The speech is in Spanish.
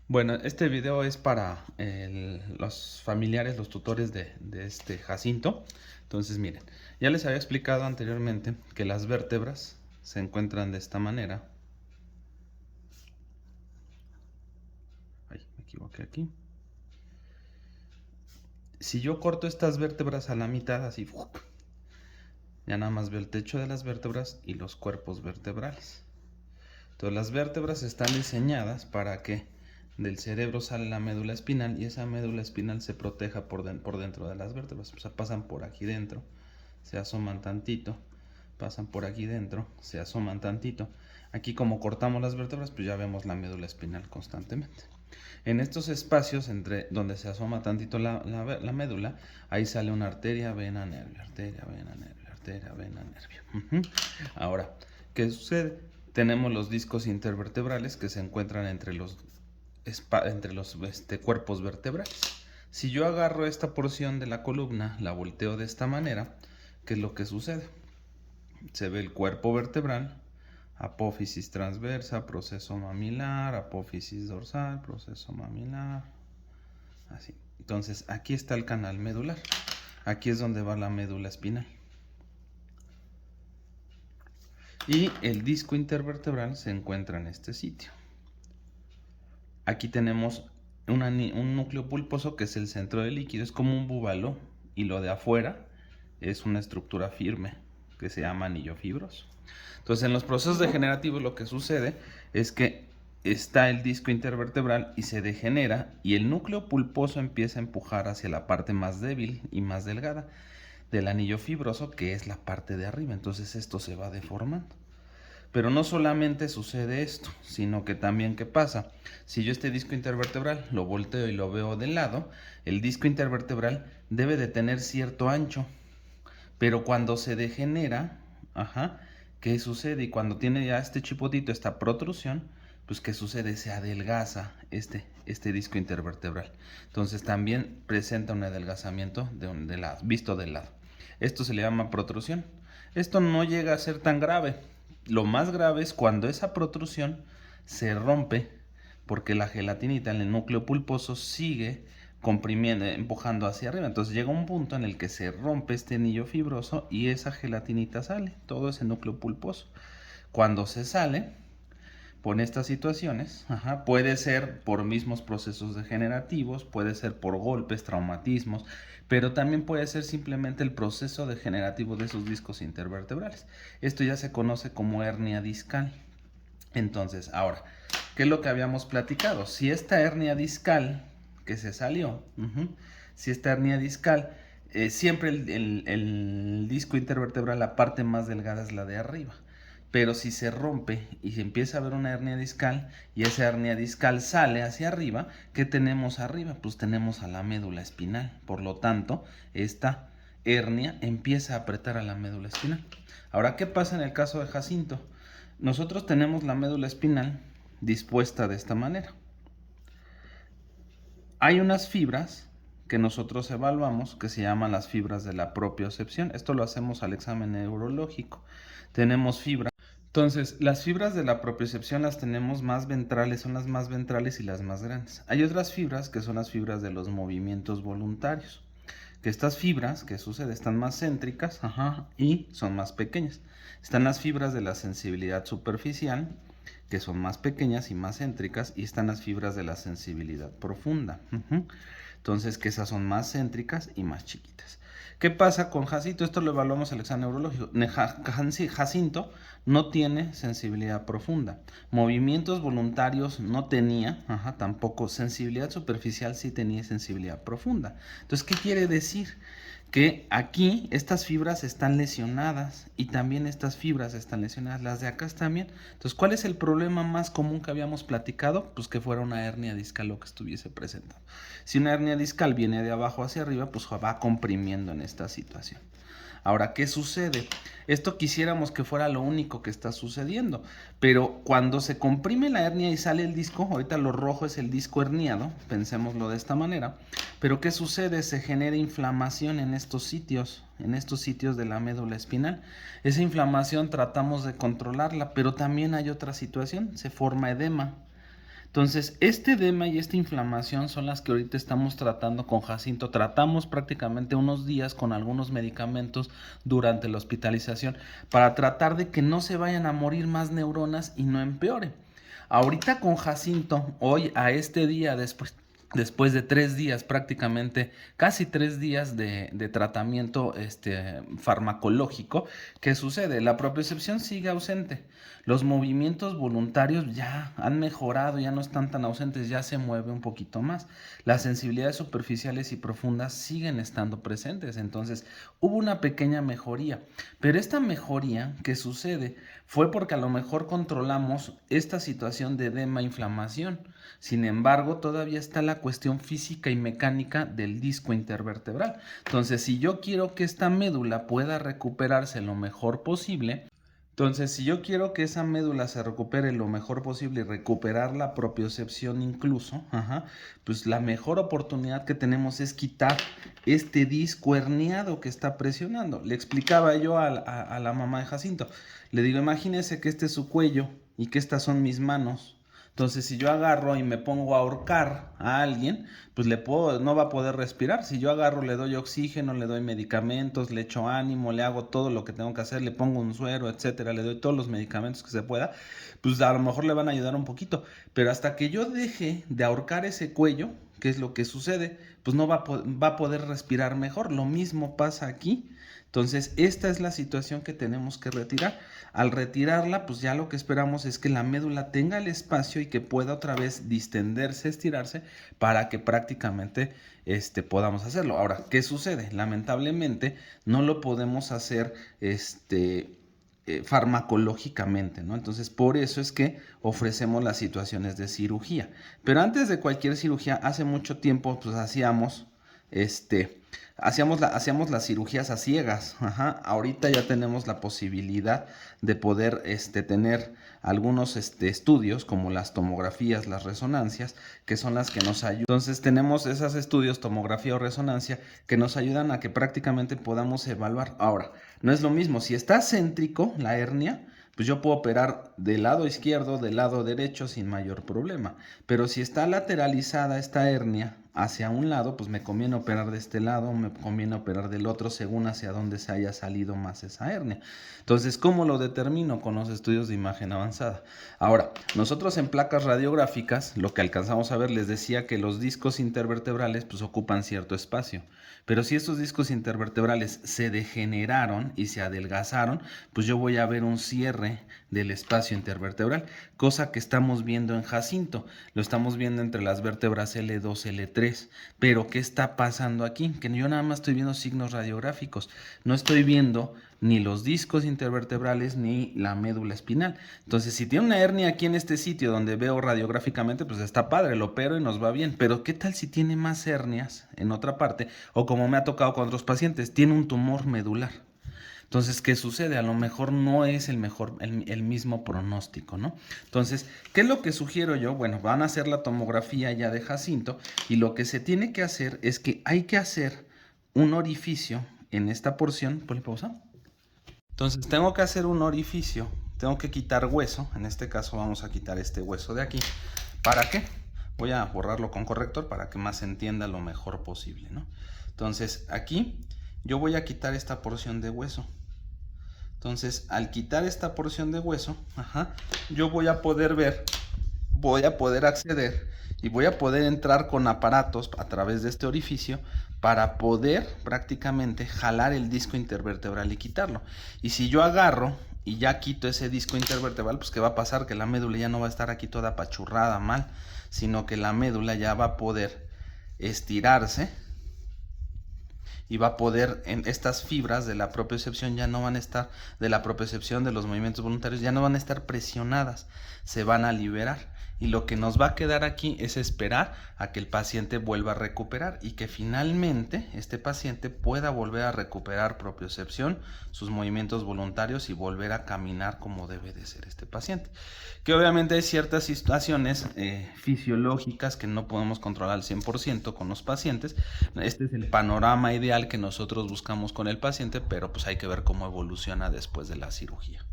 Bueno, este video es para los familiares, los tutores de este Jacinto. Entonces, miren, ya les había explicado anteriormente que las vértebras se encuentran de esta manera. Ay, me equivoqué aquí. Si yo corto estas vértebras a la mitad, así, ya nada más veo el techo de las vértebras y los cuerpos vertebrales. Entonces, las vértebras están diseñadas para que del cerebro sale la médula espinal y esa médula espinal se proteja por dentro de las vértebras. O sea, pasan por aquí dentro, se asoman tantito, pasan por aquí dentro, se asoman tantito. Aquí como cortamos las vértebras, pues ya vemos la médula espinal constantemente. En estos espacios entre donde se asoma tantito la médula, ahí sale una arteria, vena, nervio, arteria, vena, nervio, arteria, vena, nervio. Ahora, ¿qué sucede? Tenemos los discos intervertebrales que se encuentran entre los cuerpos vertebrales. Si yo agarro esta porción de la columna, la volteo de esta manera, ¿qué es lo que sucede? Se ve el cuerpo vertebral, apófisis transversa, proceso mamilar, apófisis dorsal, proceso mamilar, así. Entonces aquí está el canal medular, aquí es donde va la médula espinal. Y el disco intervertebral se encuentra en este sitio. Aquí tenemos un núcleo pulposo que es el centro del líquido, es como un búbalo, y lo de afuera es una estructura firme que se llama anillo fibroso. Entonces, en los procesos degenerativos lo que sucede es que está el disco intervertebral y se degenera y el núcleo pulposo empieza a empujar hacia la parte más débil y más delgada del anillo fibroso, que es la parte de arriba. Entonces esto se va deformando. Pero no solamente sucede esto, sino que también, ¿qué pasa? Si yo este disco intervertebral lo volteo y lo veo de lado, el disco intervertebral debe de tener cierto ancho. Pero cuando se degenera, ¿qué sucede? Y cuando tiene ya este chipotito, esta protrusión, pues ¿qué sucede? Se adelgaza este disco intervertebral. Entonces también presenta un adelgazamiento de lado, visto del lado. Esto se le llama protrusión. Esto no llega a ser tan grave. Lo más grave es cuando esa protrusión se rompe porque la gelatinita en el núcleo pulposo sigue comprimiendo, empujando hacia arriba. Entonces llega un punto en el que se rompe este anillo fibroso y esa gelatinita sale, todo ese núcleo pulposo. Cuando se sale, por estas situaciones, puede ser por mismos procesos degenerativos, puede ser por golpes, traumatismos, pero también puede ser simplemente el proceso degenerativo de esos discos intervertebrales. Esto ya se conoce como hernia discal. Entonces, ahora, ¿qué es lo que habíamos platicado? Si esta hernia discal que se salió, si esta hernia discal, siempre el disco intervertebral, la parte más delgada es la de arriba. Pero si se rompe y se empieza a ver una hernia discal y esa hernia discal sale hacia arriba, ¿qué tenemos arriba? Pues tenemos a la médula espinal. Por lo tanto, esta hernia empieza a apretar a la médula espinal. Ahora, ¿qué pasa en el caso de Jacinto? Nosotros tenemos la médula espinal dispuesta de esta manera. Hay unas fibras que nosotros evaluamos que se llaman las fibras de la propiocepción. Esto lo hacemos al examen neurológico. Tenemos fibras. Entonces, las fibras de la propiocepción las tenemos más ventrales, son las más ventrales y las más grandes. Hay otras fibras que son las fibras de los movimientos voluntarios. Que estas fibras, ¿qué sucede? Están más céntricas, y son más pequeñas. Están las fibras de la sensibilidad superficial, que son más pequeñas y más céntricas, y están las fibras de la sensibilidad profunda. Entonces, que esas son más céntricas y más chiquitas. ¿Qué pasa con Jacinto? Esto lo evaluamos en el examen neurológico. Jacinto no tiene sensibilidad profunda. Movimientos voluntarios no tenía, tampoco. Sensibilidad superficial sí tenía sensibilidad profunda. Entonces, ¿qué quiere decir? Que aquí estas fibras están lesionadas y también estas fibras están lesionadas, las de acá están bien. Entonces, ¿cuál es el problema más común que habíamos platicado? Pues que fuera una hernia discal lo que estuviese presentando. Si una hernia discal viene de abajo hacia arriba, pues va comprimiendo en esta situación. Ahora, ¿qué sucede? Esto quisiéramos que fuera lo único que está sucediendo, pero cuando se comprime la hernia y sale el disco, ahorita lo rojo es el disco herniado, pensémoslo de esta manera, pero ¿qué sucede? Se genera inflamación en estos sitios de la médula espinal. Esa inflamación tratamos de controlarla, pero también hay otra situación, se forma edema. Entonces, este edema y esta inflamación son las que ahorita estamos tratando con Jacinto. Tratamos prácticamente unos días con algunos medicamentos durante la hospitalización para tratar de que no se vayan a morir más neuronas y no empeore. Ahorita con Jacinto, hoy a este día, después de 3 días prácticamente, casi 3 días de tratamiento farmacológico, ¿qué sucede? La propiocepción sigue ausente. Los movimientos voluntarios ya han mejorado, ya no están tan ausentes, ya se mueve un poquito más. Las sensibilidades superficiales y profundas siguen estando presentes, entonces hubo una pequeña mejoría. Pero esta mejoría que sucede fue porque a lo mejor controlamos esta situación de edema, inflamación. Sin embargo, todavía está la cuestión física y mecánica del disco intervertebral. Entonces, si yo quiero que esta médula pueda recuperarse lo mejor posible, entonces, si yo quiero que esa médula se recupere lo mejor posible y recuperar la propiocepción incluso, pues la mejor oportunidad que tenemos es quitar este disco herniado que está presionando. Le explicaba yo a la mamá de Jacinto, le digo, imagínese que este es su cuello y que estas son mis manos. Entonces, si yo agarro y me pongo a ahorcar a alguien, pues no va a poder respirar. Si yo agarro, le doy oxígeno, le doy medicamentos, le echo ánimo, le hago todo lo que tengo que hacer, le pongo un suero, etcétera, le doy todos los medicamentos que se pueda, pues a lo mejor le van a ayudar un poquito. Pero hasta que yo deje de ahorcar ese cuello, ¿qué es lo que sucede? Pues no va a poder respirar mejor. Lo mismo pasa aquí. Entonces, esta es la situación que tenemos que retirar. Al retirarla, pues ya lo que esperamos es que la médula tenga el espacio y que pueda otra vez distenderse, estirarse, para que prácticamente podamos hacerlo. Ahora, ¿qué sucede? Lamentablemente, no lo podemos hacer farmacológicamente, ¿no? Entonces, por eso es que ofrecemos las situaciones de cirugía. Pero antes de cualquier cirugía, hace mucho tiempo, pues hacíamos las cirugías a ciegas. Ahorita ya tenemos la posibilidad de poder tener algunos estudios como las tomografías, las resonancias, que son las que nos ayudan. Entonces tenemos esos estudios, tomografía o resonancia, que nos ayudan a que prácticamente podamos evaluar. Ahora, no es lo mismo, si está céntrico la hernia, pues yo puedo operar del lado izquierdo, del lado derecho sin mayor problema. Pero si está lateralizada esta hernia hacia un lado, pues me conviene operar de este lado, me conviene operar del otro según hacia dónde se haya salido más esa hernia. Entonces, ¿cómo lo determino? Con los estudios de imagen avanzada. Ahora, nosotros en placas radiográficas, lo que alcanzamos a ver, les decía que los discos intervertebrales pues ocupan cierto espacio. Pero si estos discos intervertebrales se degeneraron y se adelgazaron, pues yo voy a ver un cierre del espacio intervertebral, cosa que estamos viendo en Jacinto. Lo estamos viendo entre las vértebras L2, L3. Pero, ¿qué está pasando aquí? Que yo nada más estoy viendo signos radiográficos. No estoy viendo ni los discos intervertebrales ni la médula espinal. Entonces, si tiene una hernia aquí en este sitio donde veo radiográficamente, pues está padre, lo opero y nos va bien. Pero ¿qué tal si tiene más hernias en otra parte? O como me ha tocado con otros pacientes, tiene un tumor medular. Entonces, ¿qué sucede? A lo mejor no es el mismo pronóstico, ¿no? Entonces, ¿qué es lo que sugiero yo? Bueno, van a hacer la tomografía ya de Jacinto y lo que se tiene que hacer es que hay que hacer un orificio en esta porción. Ponle pausa. Entonces, tengo que hacer un orificio, tengo que quitar hueso. En este caso vamos a quitar este hueso de aquí. ¿Para qué? Voy a borrarlo con corrector para que más se entienda lo mejor posible, ¿no? Entonces, aquí yo voy a quitar esta porción de hueso. Entonces, al quitar esta porción de hueso, yo voy a poder ver, voy a poder acceder y voy a poder entrar con aparatos a través de este orificio para poder prácticamente jalar el disco intervertebral y quitarlo. Y si yo agarro y ya quito ese disco intervertebral, pues ¿qué va a pasar? Que la médula ya no va a estar aquí toda apachurrada mal, sino que la médula ya va a poder estirarse y va a poder, en estas fibras de la propiocepción ya no van a estar, de la propiocepción de los movimientos voluntarios, ya no van a estar presionadas, se van a liberar. Y lo que nos va a quedar aquí es esperar a que el paciente vuelva a recuperar y que finalmente este paciente pueda volver a recuperar propiocepción, sus movimientos voluntarios y volver a caminar como debe de ser este paciente. Que obviamente hay ciertas situaciones fisiológicas que no podemos controlar al 100% con los pacientes. Este es el panorama ideal que nosotros buscamos con el paciente, pero pues hay que ver cómo evoluciona después de la cirugía.